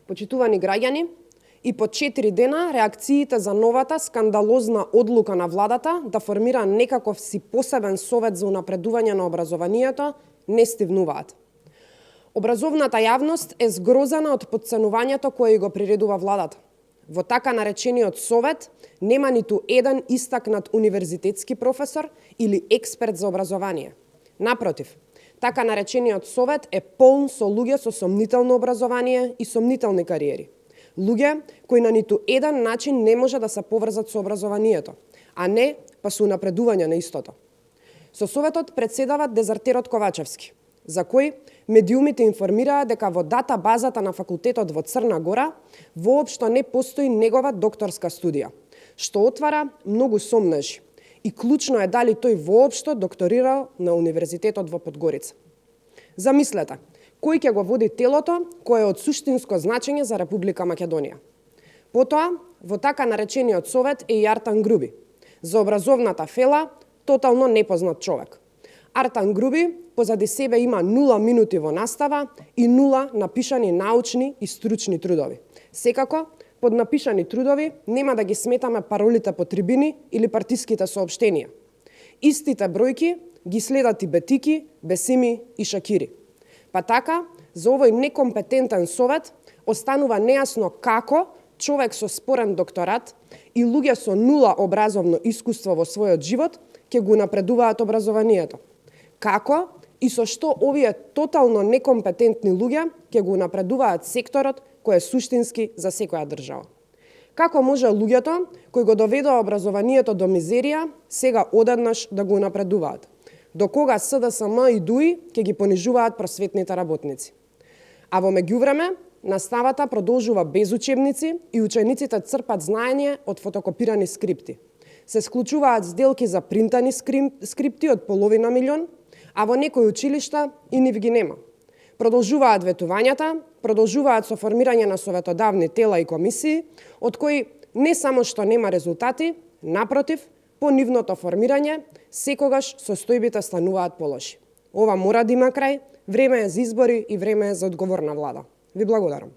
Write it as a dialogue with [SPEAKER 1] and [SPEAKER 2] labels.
[SPEAKER 1] Почитувани граѓани, и по 4 дена реакциите за новата скандалозна одлука на владата да формира некаков си посебен совет за унапредување на образованието не стивнуваат. Образовната јавност е згрозена од потценувањето кое го приредува владата. Во така наречениот совет нема ниту еден истакнат универзитетски професор или експерт за образование. Напротив, така наречениот совет е полн со луѓе со сомнително образование и сомнителни кариери. Луѓе кои на ниту еден начин не може да се поврзат со образованието, а не па со напредување на истото. Со советот председава дезертерот Ковачевски, за кој медиумите информираа дека во дата базата на факултетот во Црна Гора воопшто не постои негова докторска студија, што отвара многу сомнежи. И клучно е дали тој воопшто докторирал на Универзитетот во Подгорица. Замислете, кој ќе го води телото кое е од суштинско значење за Република Македонија. Потоа, во така наречениот совет е и Артан Груби, за образовната фела тотално непознат човек. Артан Груби позади себе има 0 минути во настава и 0 напишани научни и стручни трудови. Секако, под напишани трудови нема да ги сметаме паролите по трибини или партиските соопштенија. Истите бројки ги следат и Бетики, Бесими и Шакири. Па така, за овој некомпетентен совет останува нејасно како човек со спорен докторат и луѓе со 0 образовно искуство во својот живот ќе го напредуваат образованието. Како и со што овие тотално некомпетентни луѓе ќе го напредуваат секторот кој е суштински за секоја држава. Како може луѓето кои го доведоа образованието до мизерија сега одеднаш да го напредуваат? До кога СДСМ и ДУИ ќе ги понижуваат просветните работници? А во меѓувреме, наставата продолжува без учебници и учениците црпат знаење од фотокопирани скрипти. Се склучуваат сделки за принтани скрипти од половина милион, а во некои училишта и нив ги нема. Продолжуваат ветувањата, продолжуваат со формирање на советодавни тела и комисии, од кои не само што нема резултати, напротив, по нивното формирање, секогаш состојбите стануваат полоши. Ова мора да има крај, време е за избори и време е за одговорна влада. Ви благодарам.